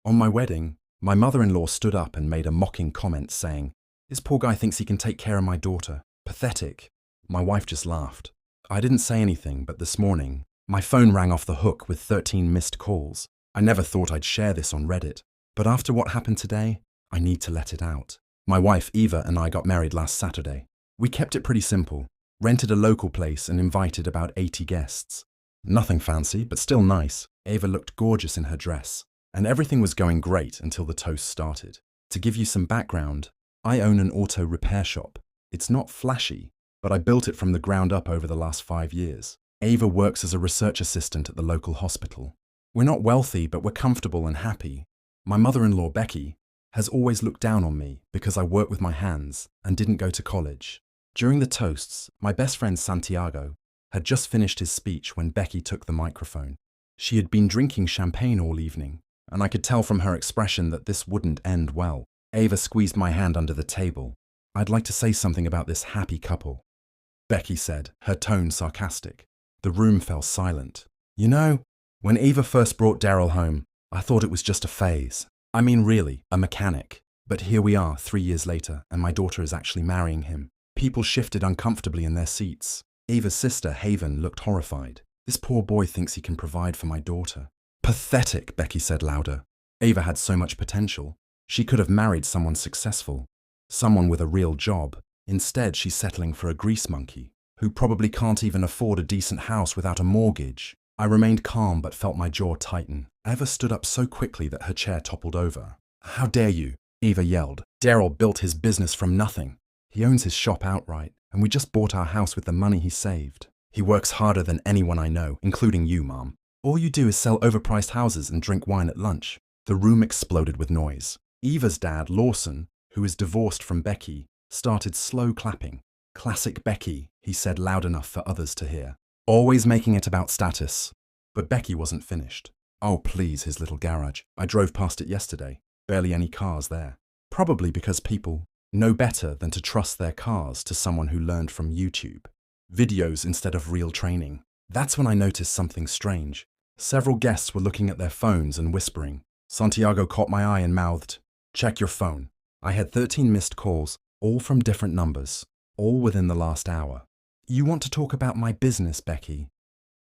On my wedding, my mother-in-law stood up and made a mocking comment saying, "This poor guy thinks he can take care of my daughter. Pathetic." My wife just laughed. I didn't say anything, but this morning, my phone rang off the hook with 13 missed calls. I never thought I'd share this on Reddit, but after what happened today, I need to let it out. My wife Eva and I got married last Saturday. We kept it pretty simple, rented a local place and invited about 80 guests. Nothing fancy, but still nice. Eva looked gorgeous in her dress, and everything was going great until the toast started. To give you some background, I own an auto repair shop. It's not flashy, but I built it from the ground up over the last 5 years. Eva works as a research assistant at the local hospital. We're not wealthy, but we're comfortable and happy. My mother-in-law, Becky, has always looked down on me because I work with my hands and didn't go to college. During the toasts, my best friend Santiago had just finished his speech when Becky took the microphone. She had been drinking champagne all evening, and I could tell from her expression that this wouldn't end well. Eva squeezed my hand under the table. "I'd like to say something about this happy couple," Becky said, her tone sarcastic. The room fell silent. "You know, when Eva first brought Daryl home, I thought it was just a phase. I mean, really, a mechanic. But here we are 3 years later, and my daughter is actually marrying him." People shifted uncomfortably in their seats. Eva's sister, Haven, looked horrified. "This poor boy thinks he can provide for my daughter." "Pathetic," Becky said louder. Eva had so much potential. She could have married someone successful, someone with a real job. Instead, she's settling for a grease monkey, who probably can't even afford a decent house without a mortgage. I remained calm but felt my jaw tighten. Eva stood up so quickly that her chair toppled over. "How dare you?" Eva yelled. "Daryl built his business from nothing. He owns his shop outright, and we just bought our house with the money he saved. He works harder than anyone I know, including you, Mom. All you do is sell overpriced houses and drink wine at lunch." The room exploded with noise. Eva's dad, Lawson, who is divorced from Becky, started slow clapping. "Classic Becky," he said loud enough for others to hear. "Always making it about status." But Becky wasn't finished. "Oh, please, his little garage. I drove past it yesterday. Barely any cars there. Probably because people know better than to trust their cars to someone who learned from YouTube. Videos instead of real training." That's when I noticed something strange. Several guests were looking at their phones and whispering. Santiago caught my eye and mouthed, "Check your phone." I had 13 missed calls, all from different numbers, all within the last hour. "You want to talk about my business, Becky?"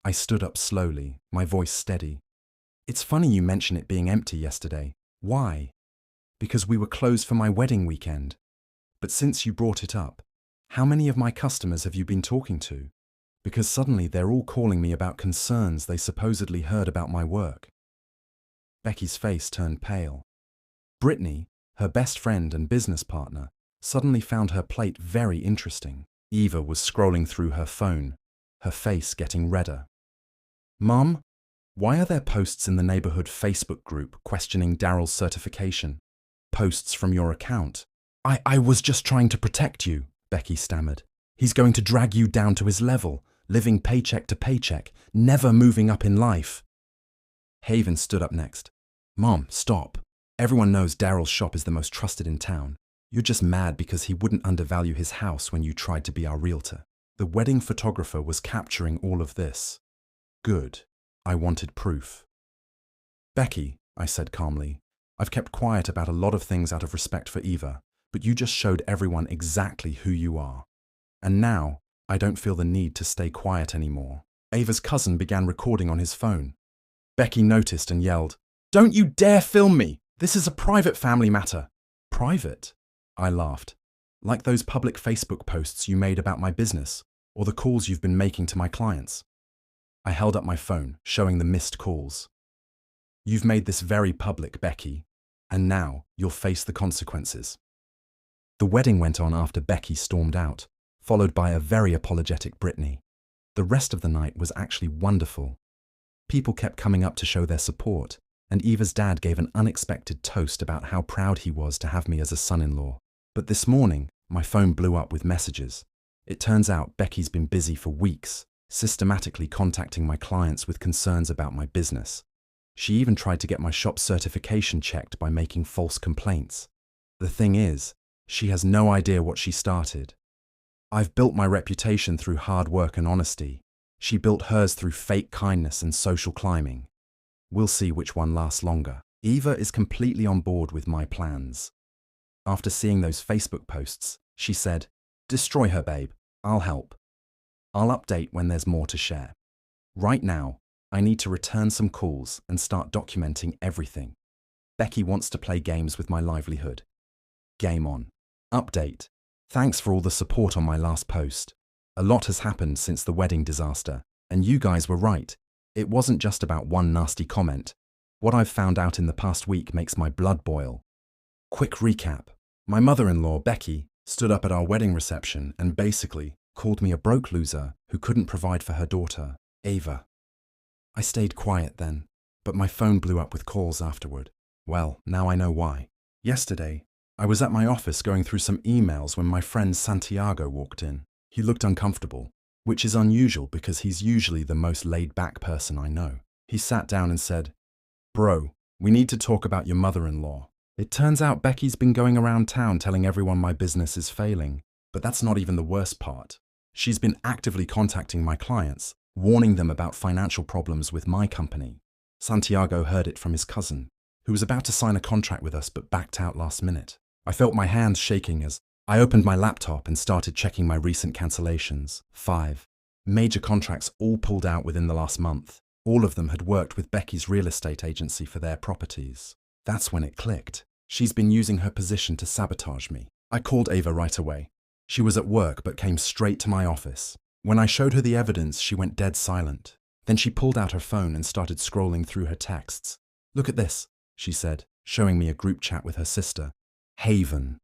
I stood up slowly, my voice steady. "It's funny you mention it being empty yesterday. Why?" "Because we were closed for my wedding weekend. But since you brought it up, how many of my customers have you been talking to? Because suddenly they're all calling me about concerns they supposedly heard about my work." Becky's face turned pale. Brittany, her best friend and business partner, suddenly found her plate very interesting. Eva was scrolling through her phone, her face getting redder. "Mom, why are there posts in the neighborhood Facebook group questioning Daryl's certification? Posts from your account." I was just trying to protect you," Becky stammered. "He's going to drag you down to his level, living paycheck to paycheck, never moving up in life." Haven stood up next. "Mom, stop. Everyone knows Daryl's shop is the most trusted in town. You're just mad because he wouldn't undervalue his house when you tried to be our realtor." The wedding photographer was capturing all of this. Good. I wanted proof. "Becky," I said calmly, "I've kept quiet about a lot of things out of respect for Eva, but you just showed everyone exactly who you are. And now, I don't feel the need to stay quiet anymore." Ava's cousin began recording on his phone. Becky noticed and yelled, "Don't you dare film me! This is a private family matter." "Private?" I laughed. "Like those public Facebook posts you made about my business, or the calls you've been making to my clients." I held up my phone, showing the missed calls. "You've made this very public, Becky, and now you'll face the consequences." The wedding went on after Becky stormed out, followed by a very apologetic Brittany. The rest of the night was actually wonderful. People kept coming up to show their support, and Eva's dad gave an unexpected toast about how proud he was to have me as a son-in-law. But this morning, my phone blew up with messages. It turns out Becky's been busy for weeks, systematically contacting my clients with concerns about my business. She even tried to get my shop certification checked by making false complaints. The thing is, she has no idea what she started. I've built my reputation through hard work and honesty. She built hers through fake kindness and social climbing. We'll see which one lasts longer. Eva is completely on board with my plans. After seeing those Facebook posts, she said, "Destroy her, babe. I'll help. I'll update when there's more to share. Right now, I need to return some calls and start documenting everything. Becky wants to play games with my livelihood. Game on. Update. Thanks for all the support on my last post. A lot has happened since the wedding disaster, and you guys were right. It wasn't just about one nasty comment. What I've found out in the past week makes my blood boil." Quick recap. My mother-in-law, Becky, stood up at our wedding reception and basically called me a broke loser who couldn't provide for her daughter, Ava. I stayed quiet then, but my phone blew up with calls afterward. Well, now I know why. Yesterday, I was at my office going through some emails when my friend Santiago walked in. He looked uncomfortable, which is unusual because he's usually the most laid-back person I know. He sat down and said, "Bro, we need to talk about your mother-in-law. It turns out Becky's been going around town telling everyone my business is failing. But that's not even the worst part. She's been actively contacting my clients, warning them about financial problems with my company." Santiago heard it from his cousin, who was about to sign a contract with us but backed out last minute. I felt my hands shaking as I opened my laptop and started checking my recent cancellations. 5 major contracts all pulled out within the last month. All of them had worked with Becky's real estate agency for their properties. That's when it clicked. She's been using her position to sabotage me. I called Ava right away. She was at work but came straight to my office. When I showed her the evidence, she went dead silent. Then she pulled out her phone and started scrolling through her texts. "Look at this," she said, showing me a group chat with her sister. Haven.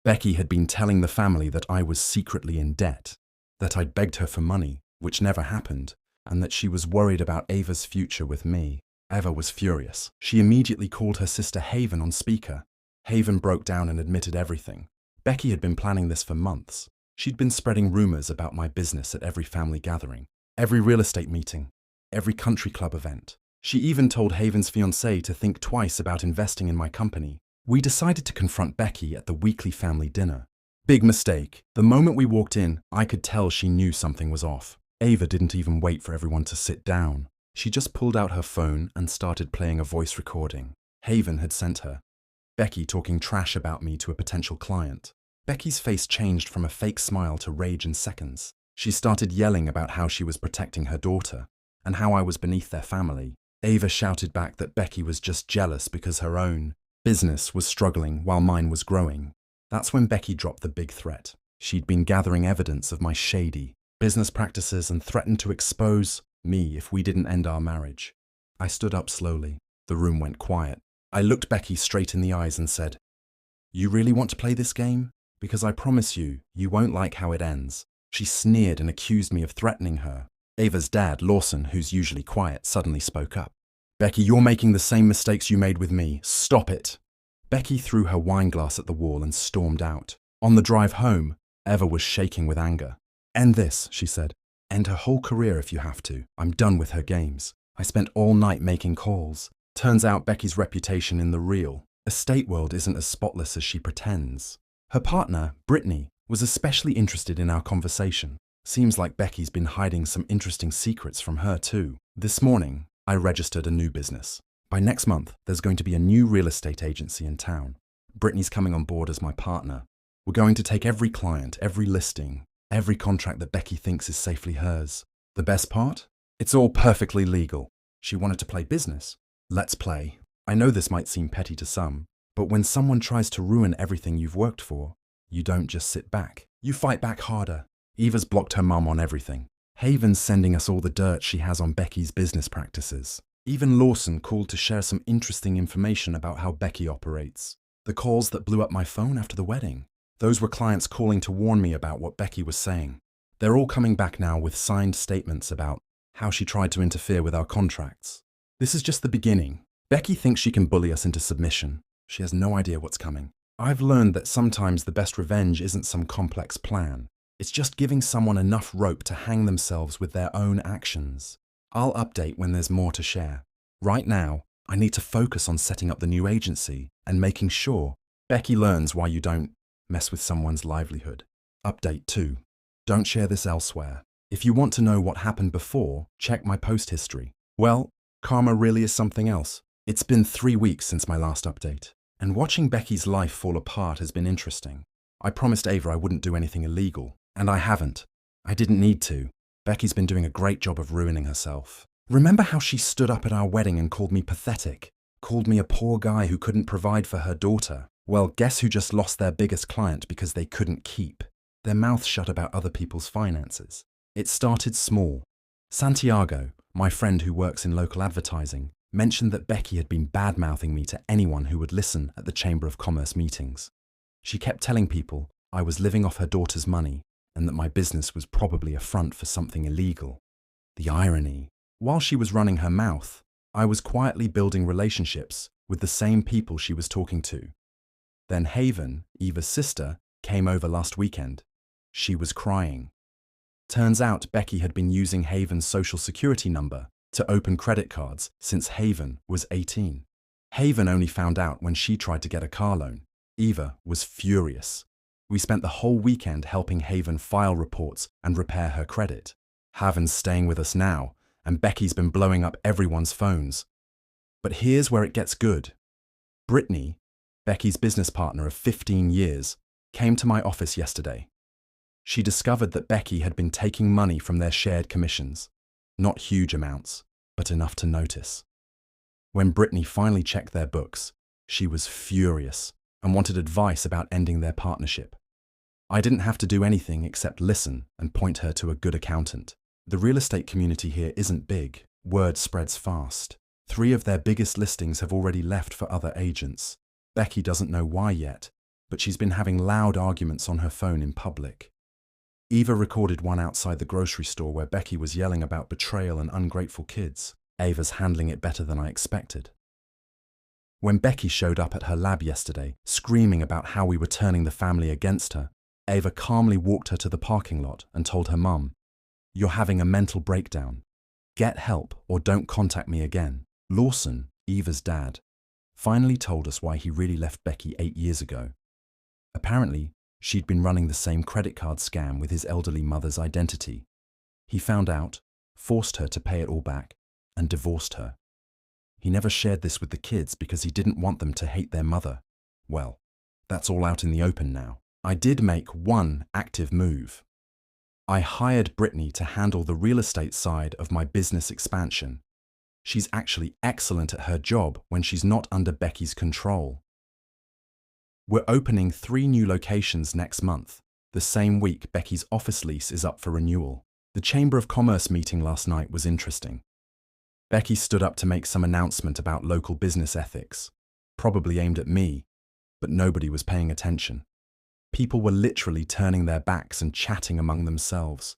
Becky had been telling the family that I was secretly in debt, that I'd begged her for money, which never happened, and that she was worried about Ava's future with me. Eva was furious. She immediately called her sister Haven on speaker. Haven broke down and admitted everything. Becky had been planning this for months. She'd been spreading rumors about my business at every family gathering, every real estate meeting, every country club event. She even told Haven's fiancé to think twice about investing in my company. We decided to confront Becky at the weekly family dinner. Big mistake. The moment we walked in, I could tell she knew something was off. Ava didn't even wait for everyone to sit down. She just pulled out her phone and started playing a voice recording Haven had sent her. Becky talking trash about me to a potential client. Becky's face changed from a fake smile to rage in seconds. She started yelling about how she was protecting her daughter and how I was beneath their family. Ava shouted back that Becky was just jealous because her own business was struggling while mine was growing. That's when Becky dropped the big threat. She'd been gathering evidence of my shady business practices and threatened to expose me if we didn't end our marriage. I stood up slowly. The room went quiet. I looked Becky straight in the eyes and said, "You really want to play this game? Because I promise you, you won't like how it ends." She sneered and accused me of threatening her. Ava's dad, Lawson, who's usually quiet, suddenly spoke up. "Becky, you're making the same mistakes you made with me. Stop it." Becky threw her wine glass at the wall and stormed out. On the drive home, Eva was shaking with anger. "End this," she said. "End her whole career if you have to. I'm done with her games. I spent all night making calls." Turns out Becky's reputation in the real estate world isn't as spotless as she pretends. Her partner, Brittany, was especially interested in our conversation. Seems like Becky's been hiding some interesting secrets from her too. This morning, I registered a new business. By next month, there's going to be a new real estate agency in town. Brittany's coming on board as my partner. We're going to take every client, every listing, every contract that Becky thinks is safely hers. The best part? It's all perfectly legal. She wanted to play business. Let's play. I know this might seem petty to some, but when someone tries to ruin everything you've worked for, you don't just sit back. You fight back harder. Eva's blocked her mum on everything. Haven's sending us all the dirt she has on Becky's business practices. Even Lawson called to share some interesting information about how Becky operates. The calls that blew up my phone after the wedding. Those were clients calling to warn me about what Becky was saying. They're all coming back now with signed statements about how she tried to interfere with our contracts. This is just the beginning. Becky thinks she can bully us into submission. She has no idea what's coming. I've learned that sometimes the best revenge isn't some complex plan. It's just giving someone enough rope to hang themselves with their own actions. I'll update when there's more to share. Right now, I need to focus on setting up the new agency and making sure Becky learns why you don't mess with someone's livelihood. Update 2. Don't share this elsewhere. If you want to know what happened before, check my post history. Well, karma really is something else. It's been 3 weeks since my last update, and watching Becky's life fall apart has been interesting. I promised Ava I wouldn't do anything illegal, and I haven't. I didn't need to. Becky's been doing a great job of ruining herself. Remember how she stood up at our wedding and called me pathetic? Called me a poor guy who couldn't provide for her daughter? Well, guess who just lost their biggest client because they couldn't keep their mouth shut about other people's finances? It started small. Santiago, my friend who works in local advertising, mentioned that Becky had been bad-mouthing me to anyone who would listen at the Chamber of Commerce meetings. She kept telling people I was living off her daughter's money and that my business was probably a front for something illegal. The irony. While she was running her mouth, I was quietly building relationships with the same people she was talking to. Then Haven, Eva's sister, came over last weekend. She was crying. Turns out Becky had been using Haven's social security number to open credit cards since Haven was 18. Haven only found out when she tried to get a car loan. Eva was furious. We spent the whole weekend helping Haven file reports and repair her credit. Haven's staying with us now, and Becky's been blowing up everyone's phones. But here's where it gets good. Brittany, Becky's business partner of 15 years, came to my office yesterday. She discovered that Becky had been taking money from their shared commissions. Not huge amounts, but enough to notice. When Brittany finally checked their books, she was furious and wanted advice about ending their partnership. I didn't have to do anything except listen and point her to a good accountant. The real estate community here isn't big. Word spreads fast. 3 of their biggest listings have already left for other agents. Becky doesn't know why yet, but she's been having loud arguments on her phone in public. Eva recorded one outside the grocery store where Becky was yelling about betrayal and ungrateful kids. Ava's handling it better than I expected. When Becky showed up at her lab yesterday, screaming about how we were turning the family against her, Ava calmly walked her to the parking lot and told her mum, "You're having a mental breakdown. Get help or don't contact me again." Lawson, Eva's dad, finally told us why he really left Becky 8 years ago. Apparently, she'd been running the same credit card scam with his elderly mother's identity. He found out, forced her to pay it all back, and divorced her. He never shared this with the kids because he didn't want them to hate their mother. Well, that's all out in the open now. I did make one active move. I hired Brittany to handle the real estate side of my business expansion. She's actually excellent at her job when she's not under Becky's control. We're opening 3 new locations next month. The same week Becky's office lease is up for renewal. The Chamber of Commerce meeting last night was interesting. Becky stood up to make some announcement about local business ethics, probably aimed at me, but nobody was paying attention. People were literally turning their backs and chatting among themselves.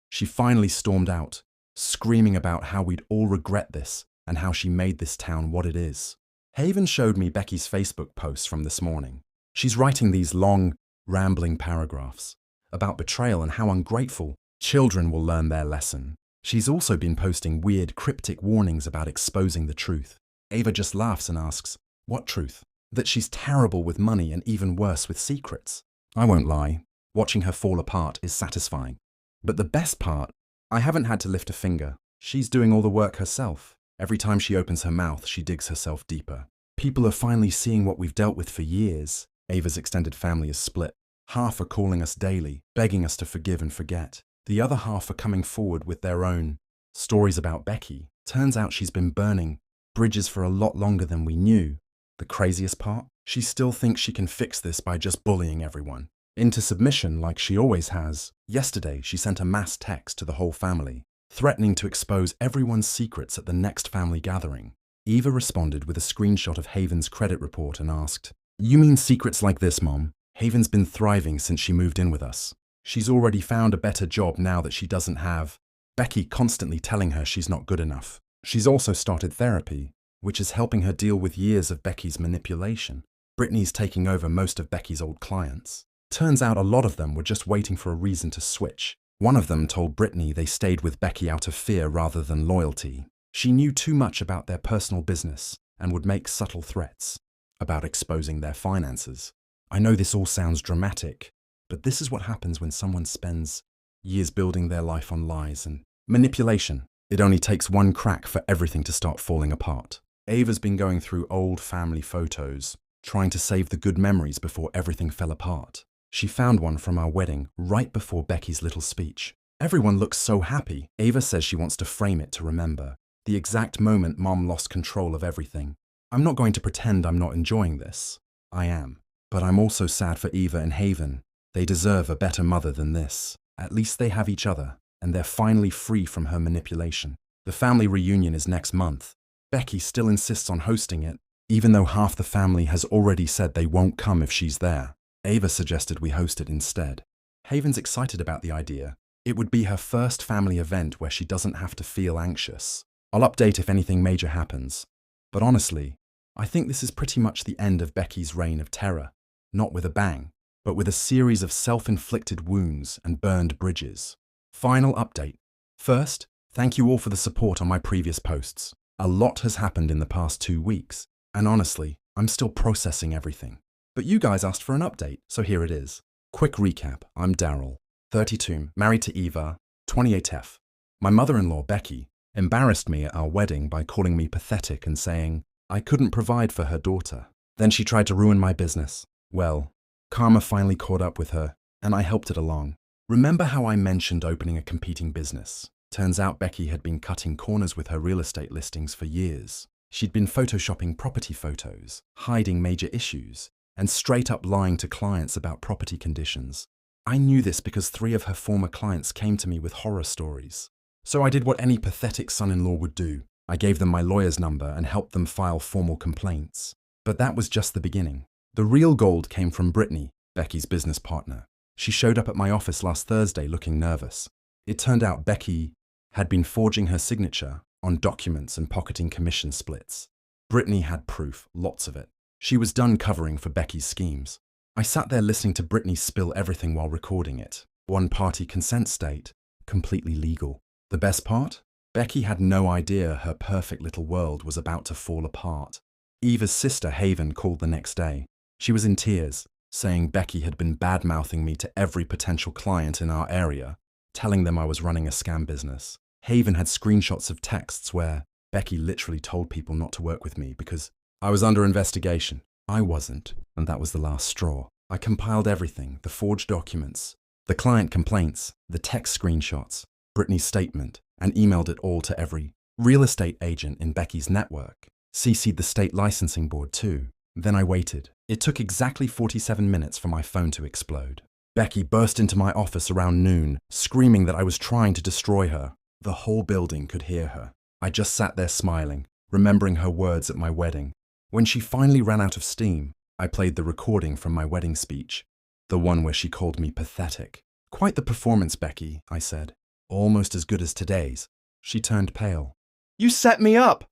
She finally stormed out, screaming about how we'd all regret this and how she made this town what it is. Haven showed me Becky's Facebook posts from this morning. She's writing these long, rambling paragraphs about betrayal and how ungrateful children will learn their lesson. She's also been posting weird, cryptic warnings about exposing the truth. Ava just laughs and asks, "What truth?" That she's terrible with money and even worse with secrets. I won't lie, watching her fall apart is satisfying. But the best part, I haven't had to lift a finger. She's doing all the work herself. Every time she opens her mouth, she digs herself deeper. People are finally seeing what we've dealt with for years. Ava's extended family is split. Half are calling us daily, begging us to forgive and forget. The other half are coming forward with their own stories about Becky. Turns out she's been burning bridges for a lot longer than we knew. The craziest part? She still thinks she can fix this by just bullying everyone into submission like she always has. Yesterday, she sent a mass text to the whole family, threatening to expose everyone's secrets at the next family gathering. Eva responded with a screenshot of Haven's credit report and asked, "You mean secrets like this, Mom? Haven's been thriving since she moved in with us. She's already found a better job now that she doesn't have Becky constantly telling her she's not good enough. She's also started therapy, which is helping her deal with years of Becky's manipulation. Brittany's taking over most of Becky's old clients. Turns out a lot of them were just waiting for a reason to switch. One of them told Brittany they stayed with Becky out of fear rather than loyalty. She knew too much about their personal business and would make subtle threats about exposing their finances. I know this all sounds dramatic, but this is what happens when someone spends years building their life on lies and manipulation. It only takes one crack for everything to start falling apart. Ava's been going through old family photos, trying to save the good memories before everything fell apart. She found one from our wedding right before Becky's little speech. Everyone looks so happy. Ava says she wants to frame it to remember the exact moment Mom lost control of everything. I'm not going to pretend I'm not enjoying this. I am. But I'm also sad for Eva and Haven. They deserve a better mother than this. At least they have each other, and they're finally free from her manipulation. The family reunion is next month. Becky still insists on hosting it, even though half the family has already said they won't come if she's there. Ava suggested we host it instead. Haven's excited about the idea. It would be her first family event where she doesn't have to feel anxious. I'll update if anything major happens. But honestly, I think this is pretty much the end of Becky's reign of terror. Not with a bang, but with a series of self-inflicted wounds and burned bridges. Final update. First, thank you all for the support on my previous posts. A lot has happened in the past 2 weeks, and honestly, I'm still processing everything. But you guys asked for an update, so here it is. Quick recap, I'm Daryl, 32, married to Eva, 28F. My mother-in-law, Becky, embarrassed me at our wedding by calling me pathetic and saying I couldn't provide for her daughter. Then she tried to ruin my business. Well, karma finally caught up with her, and I helped it along. Remember how I mentioned opening a competing business? Turns out Becky had been cutting corners with her real estate listings for years. She'd been photoshopping property photos, hiding major issues, and straight up lying to clients about property conditions. I knew this because 3 of her former clients came to me with horror stories. So I did what any pathetic son-in-law would do. I gave them my lawyer's number and helped them file formal complaints. But that was just the beginning. The real gold came from Brittany, Becky's business partner. She showed up at my office last Thursday looking nervous. It turned out Becky had been forging her signature on documents and pocketing commission splits. Brittany had proof, lots of it. She was done covering for Becky's schemes. I sat there listening to Brittany spill everything while recording it. One-party consent state, completely legal. The best part? Becky had no idea her perfect little world was about to fall apart. Eva's sister, Haven, called the next day. She was in tears, saying Becky had been bad-mouthing me to every potential client in our area, telling them I was running a scam business. Haven had screenshots of texts where Becky literally told people not to work with me because I was under investigation. I wasn't, and that was the last straw. I compiled everything, the forged documents, the client complaints, the text screenshots, Brittany's statement, and emailed it all to every real estate agent in Becky's network. CC'd the state licensing board too. Then I waited. It took exactly 47 minutes for my phone to explode. Becky burst into my office around noon, screaming that I was trying to destroy her. The whole building could hear her. I just sat there smiling, remembering her words at my wedding. When she finally ran out of steam, I played the recording from my wedding speech, the one where she called me pathetic. Quite the performance, Becky, I said. Almost as good as today's. She turned pale. You set me up!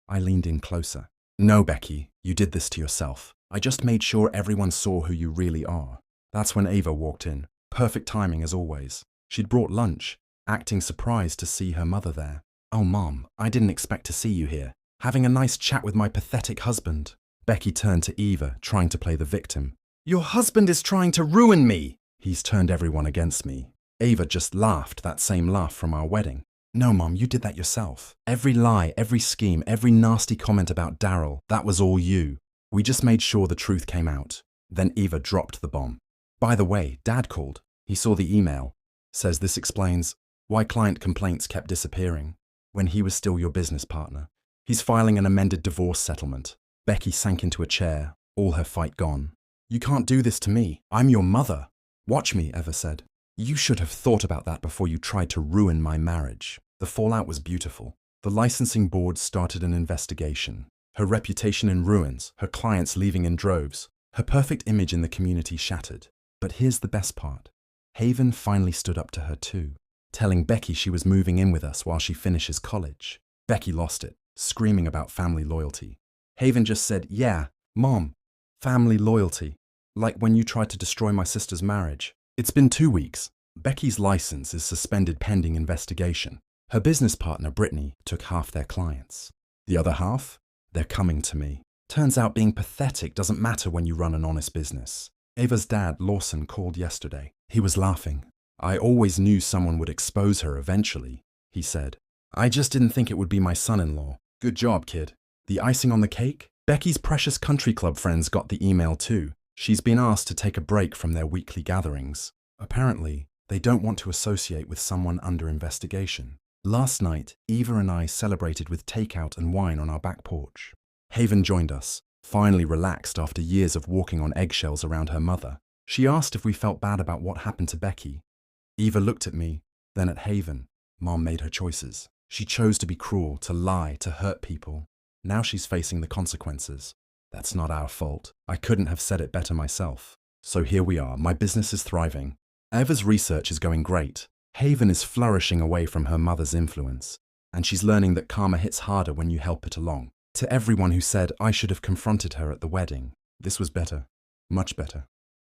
I leaned in closer. No, Becky, you did this to yourself. I just made sure everyone saw who you really are. That's when Ava walked in. Perfect timing as always. She'd brought lunch, acting surprised to see her mother there. Oh, Mom, I didn't expect to see you here. Having a nice chat with my pathetic husband. Becky turned to Eva, trying to play the victim. Your husband is trying to ruin me! He's turned everyone against me. Ava just laughed, that same laugh from our wedding. No, Mom, you did that yourself. Every lie, every scheme, every nasty comment about Daryl, that was all you. We just made sure the truth came out. Then Eva dropped the bomb. By the way, Dad called. He saw the email. Says this explains why client complaints kept disappearing when he was still your business partner. He's filing an amended divorce settlement. Becky sank into a chair, all her fight gone. You can't do this to me. I'm your mother. Watch me, Eva said. You should have thought about that before you tried to ruin my marriage. The fallout was beautiful. The licensing board started an investigation. Her reputation in ruins, her clients leaving in droves, her perfect image in the community shattered. But here's the best part. Haven finally stood up to her too, telling Becky she was moving in with us while she finishes college. Becky lost it, screaming about family loyalty. Haven just said, yeah, Mom, family loyalty. Like when you tried to destroy my sister's marriage. It's been 2 weeks. Becky's license is suspended pending investigation. Her business partner, Brittany, took half their clients. The other half? They're coming to me. Turns out being pathetic doesn't matter when you run an honest business. Ava's dad, Lawson, called yesterday. He was laughing. I always knew someone would expose her eventually, he said. I just didn't think it would be my son-in-law. Good job, kid. The icing on the cake? Becky's precious country club friends got the email too. She's been asked to take a break from their weekly gatherings. Apparently, they don't want to associate with someone under investigation. Last night, Eva and I celebrated with takeout and wine on our back porch. Haven joined us, finally relaxed after years of walking on eggshells around her mother. She asked if we felt bad about what happened to Becky. Eva looked at me, then at Haven. Mom made her choices. She chose to be cruel, to lie, to hurt people. Now she's facing the consequences. That's not our fault. I couldn't have said it better myself. So here we are. My business is thriving. Eva's research is going great. Haven is flourishing away from her mother's influence. And she's learning that karma hits harder when you help it along. To everyone who said I should have confronted her at the wedding, this was better. Much better.